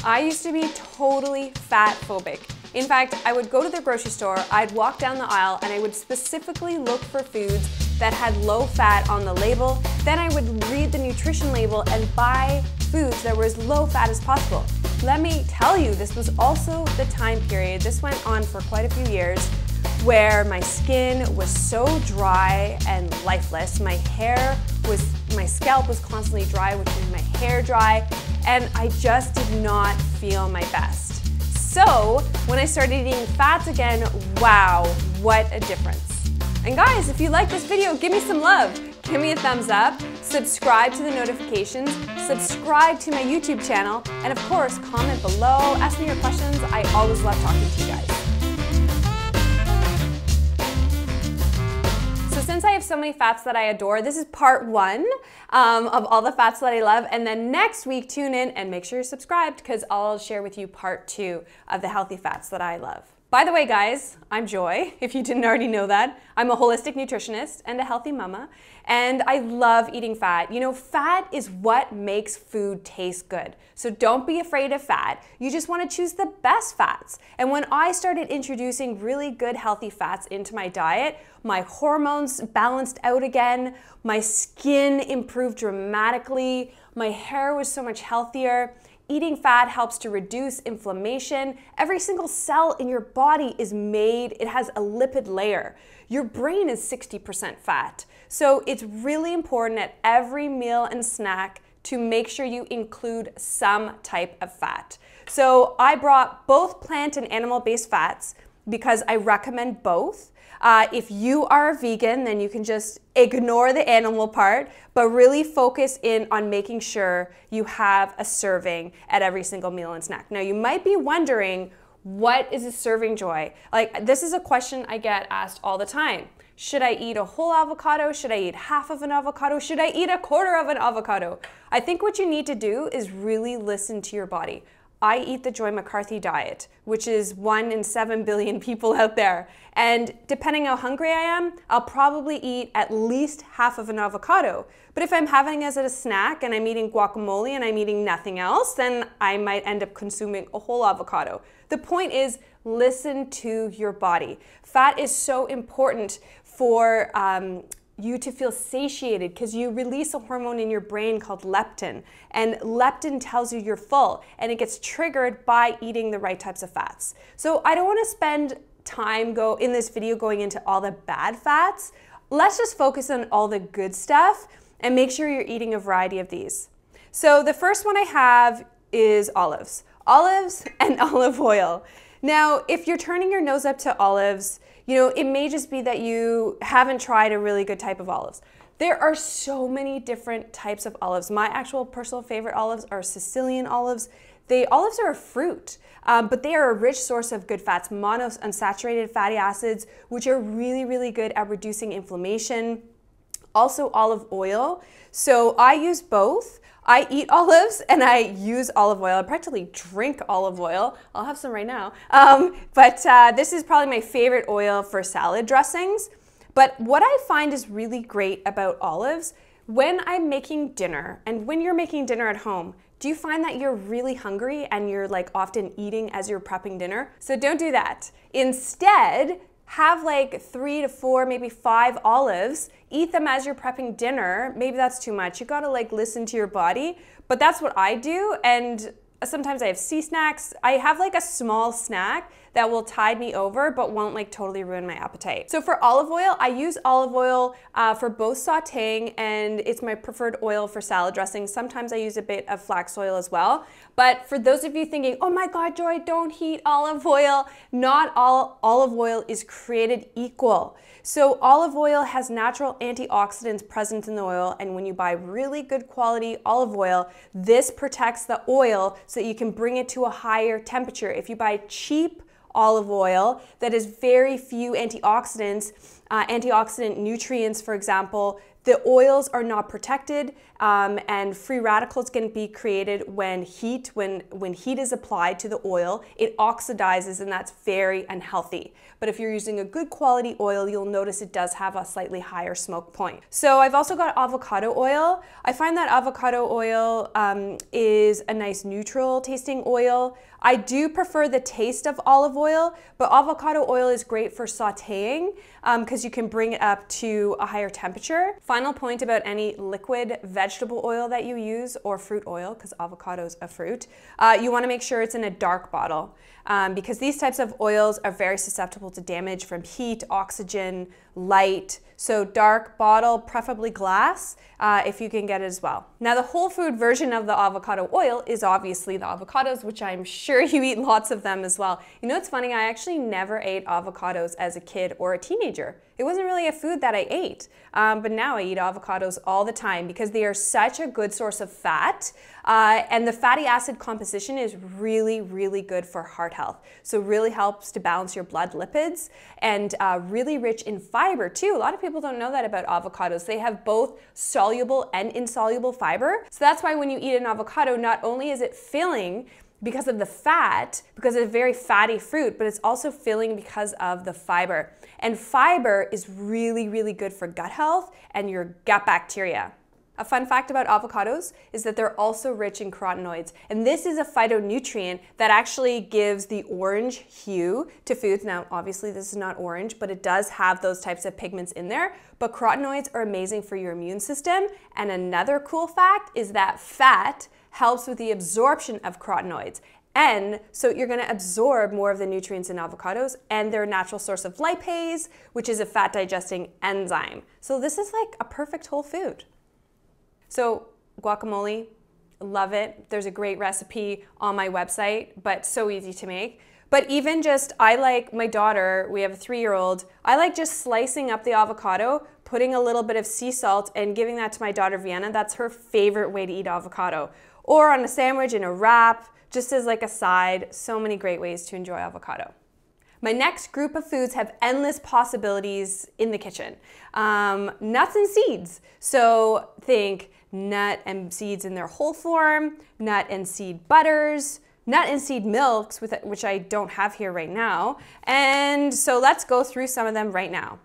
I used to be totally fat phobic. In fact, I would go to the grocery store, I'd walk down the aisle, and I would specifically look for foods that had low fat on the label. Then I would read the nutrition label and buy foods that were as low fat as possible. Let me tell you, this was also the time period, this went on for quite a few years, where my skin was so dry and lifeless. My scalp was constantly dry, which made my hair dry, and I just did not feel my best. So when I started eating fats again, wow, what a difference. And guys, if you like this video, give me some love. Give me a thumbs up, subscribe to the notifications, subscribe to my YouTube channel, and of course, comment below, ask me your questions. I always love talking to you guys. So since I have so many fats that I adore, this is part 1 of all the fats that I love. And then next week, tune in and make sure you're subscribed because I'll share with you part 2 of the healthy fats that I love. By the way, guys, I'm Joy, if you didn't already know that. I'm a holistic nutritionist and a healthy mama, and I love eating fat. You know, fat is what makes food taste good. So don't be afraid of fat. You just want to choose the best fats. And when I started introducing really good healthy fats into my diet, my hormones balanced out again, my skin improved dramatically, my hair was so much healthier. Eating fat helps to reduce inflammation. Every single cell in your body is made, it has a lipid layer. Your brain is 60% fat. So it's really important at every meal and snack to make sure you include some type of fat. So I brought both plant and animal-based fats because I recommend both. If you are a vegan, then you can just ignore the animal part, but really focus in on making sure you have a serving at every single meal and snack. Now, you might be wondering, what is a serving, Joy? Like, this is a question I get asked all the time. Should I eat a whole avocado? Should I eat half of an avocado? Should I eat a quarter of an avocado? I think what you need to do is really listen to your body. I eat the Joy McCarthy diet, which is 1 in 7 billion people out there. And depending how hungry I am, I'll probably eat at least half of an avocado. But if I'm having it as a snack and I'm eating guacamole and I'm eating nothing else, then I might end up consuming a whole avocado. The point is, listen to your body. Fat is so important for you to feel satiated because you release a hormone in your brain called leptin, and leptin tells you you're full, and it gets triggered by eating the right types of fats. So I don't want to spend time in this video going into all the bad fats. Let's just focus on all the good stuff and make sure you're eating a variety of these. So the first one I have is olives. Olives and olive oil. Now, if you're turning your nose up to olives, you know, it may just be that you haven't tried a really good type of olives. There are so many different types of olives. My actual personal favorite olives are Sicilian olives. Olives are a fruit, but they are a rich source of good fats, monounsaturated fatty acids, which are really, really good at reducing inflammation. Also olive oil. So I use both. I eat olives and I use olive oil. I practically drink olive oil. I'll have some right now. This is probably my favorite oil for salad dressings. But what I find is really great about olives, when I'm making dinner, and when you're making dinner at home, do you find that you're really hungry and you're like often eating as you're prepping dinner? So don't do that. Instead, have like 3 to 4, maybe 5 olives, eat them as you're prepping dinner. Maybe that's too much. You gotta like listen to your body, but that's what I do. And sometimes I have C-snacks. I have like a small snack that will tide me over, but won't like totally ruin my appetite. So for olive oil, I use olive oil for both sauteing, and it's my preferred oil for salad dressing. Sometimes I use a bit of flax oil as well. But for those of you thinking, oh my God, Joy, don't heat olive oil. Not all olive oil is created equal. So olive oil has natural antioxidants present in the oil, and when you buy really good quality olive oil, this protects the oil so that you can bring it to a higher temperature. If you buy cheap olive oil that has very few antioxidants, antioxidant nutrients, for example, the oils are not protected and free radicals can be created when heat is applied to the oil. It oxidizes, and that's very unhealthy. But if you're using a good quality oil, you'll notice it does have a slightly higher smoke point. So I've also got avocado oil. I find that avocado oil is a nice neutral tasting oil. I do prefer the taste of olive oil, but avocado oil is great for sauteing because you can bring it up to a higher temperature. Final point about any liquid vegetable oil that you use, or fruit oil, because avocado is a fruit, you want to make sure it's in a dark bottle because these types of oils are very susceptible to damage from heat, oxygen, light. So dark bottle, preferably glass, if you can get it as well. Now the whole food version of the avocado oil is obviously the avocados, which I'm sure you eat lots of them as well. You know, it's funny, I actually never ate avocados as a kid or a teenager. It wasn't really a food that I ate, but now I eat avocados all the time because they are such a good source of fat, and the fatty acid composition is really, really good for heart health. So really helps to balance your blood lipids, and really rich in fiber too. A lot of people don't know that about avocados. They have both soluble and insoluble fiber. So that's why when you eat an avocado, not only is it filling because of the fat, because it's a very fatty fruit, but it's also filling because of the fiber. And fiber is really, really good for gut health and your gut bacteria. A fun fact about avocados is that they're also rich in carotenoids. And this is a phytonutrient that actually gives the orange hue to foods. Now, obviously this is not orange, but it does have those types of pigments in there. But carotenoids are amazing for your immune system. And another cool fact is that fat helps with the absorption of carotenoids. And so you're gonna absorb more of the nutrients in avocados, and they're a natural source of lipase, which is a fat digesting enzyme. So this is like a perfect whole food. So guacamole, love it. There's a great recipe on my website, but so easy to make. But even just, I like my daughter, we have a 3-year-old, I like just slicing up the avocado, putting a little bit of sea salt and giving that to my daughter Vienna. That's her favorite way to eat avocado. Or on a sandwich, in a wrap, just as like a side. So many great ways to enjoy avocado. My next group of foods have endless possibilities in the kitchen. Nuts and seeds. So think nut and seeds in their whole form, nut and seed butters, nut and seed milks, which I don't have here right now. And so let's go through some of them right now.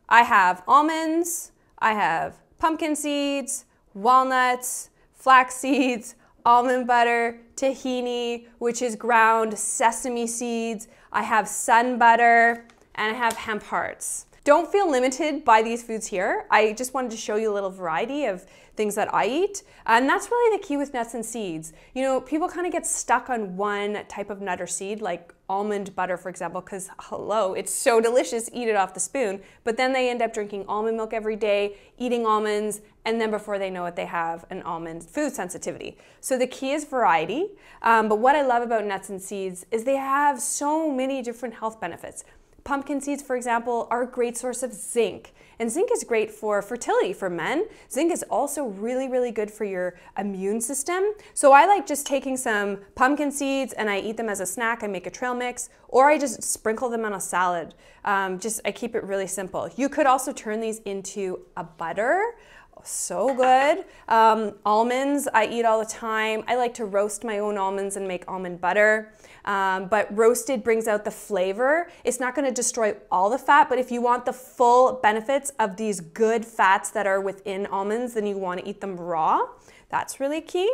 I have almonds, I have pumpkin seeds, walnuts, flax seeds, almond butter, tahini, which is ground sesame seeds. I have sun butter, and I have hemp hearts. Don't feel limited by these foods here. I just wanted to show you a little variety of things that I eat. And that's really the key with nuts and seeds. You know, people kind of get stuck on one type of nut or seed, like almond butter, for example, because hello, it's so delicious, eat it off the spoon. But then they end up drinking almond milk every day, eating almonds, and then before they know it, they have an almond food sensitivity. So the key is variety. But what I love about nuts and seeds is they have so many different health benefits. Pumpkin seeds, for example, are a great source of zinc. And zinc is great for fertility for men. Zinc is also really, really good for your immune system. So I like just taking some pumpkin seeds and I eat them as a snack. I make a trail mix, or I just sprinkle them on a salad. I keep it really simple. You could also turn these into a butter. So good. Almonds, I eat all the time. I like to roast my own almonds and make almond butter. But roasted brings out the flavor. It's not going to destroy all the fat, but if you want the full benefits of these good fats that are within almonds, then you want to eat them raw. That's really key.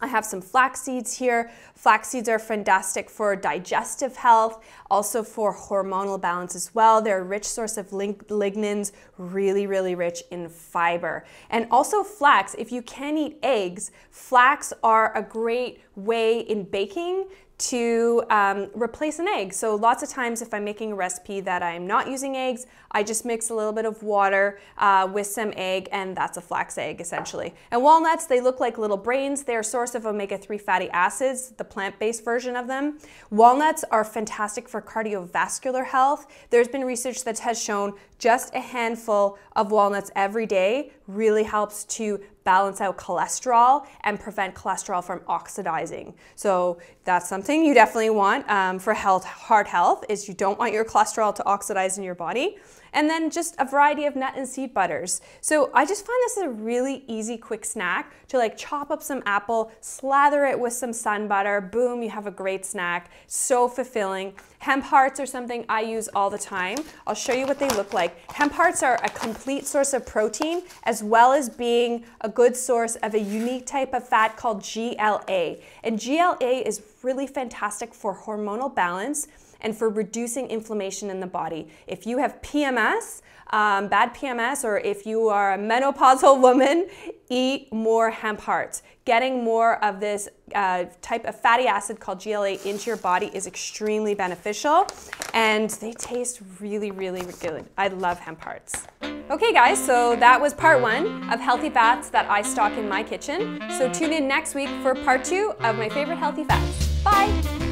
I have some flax seeds here. Flax seeds are fantastic for digestive health, also for hormonal balance as well. They're a rich source of lignans, really, really rich in fiber. And also flax, if you can eat eggs, flax are a great way in baking to replace an egg. So lots of times if I'm making a recipe that I'm not using eggs, I just mix a little bit of water with some egg, and that's a flax egg essentially. And walnuts, they look like little brains. They're a source of omega-3 fatty acids, the plant-based version of them. Walnuts are fantastic for cardiovascular health. There's been research that has shown just a handful of walnuts every day really helps to balance out cholesterol and prevent cholesterol from oxidizing. So that's something you definitely want for heart health, is you don't want your cholesterol to oxidize in your body. and then just a variety of nut and seed butters. So I just find this a really easy, quick snack to like chop up some apple, slather it with some sun butter, boom, you have a great snack. So fulfilling. Hemp Hearts are something I use all the time. I'll show you what they look like. Hemp Hearts are a complete source of protein, as well as being a good source of a unique type of fat called GLA. And GLA is really fantastic for hormonal balance and for reducing inflammation in the body. If you have PMS, bad PMS, or if you are a menopausal woman, eat more Hemp Hearts. Getting more of this type of fatty acid called GLA into your body is extremely beneficial, and they taste really, really good. I love Hemp Hearts. Okay guys, so that was part 1 of healthy fats that I stock in my kitchen. So tune in next week for part 2 of my favorite healthy fats. Bye!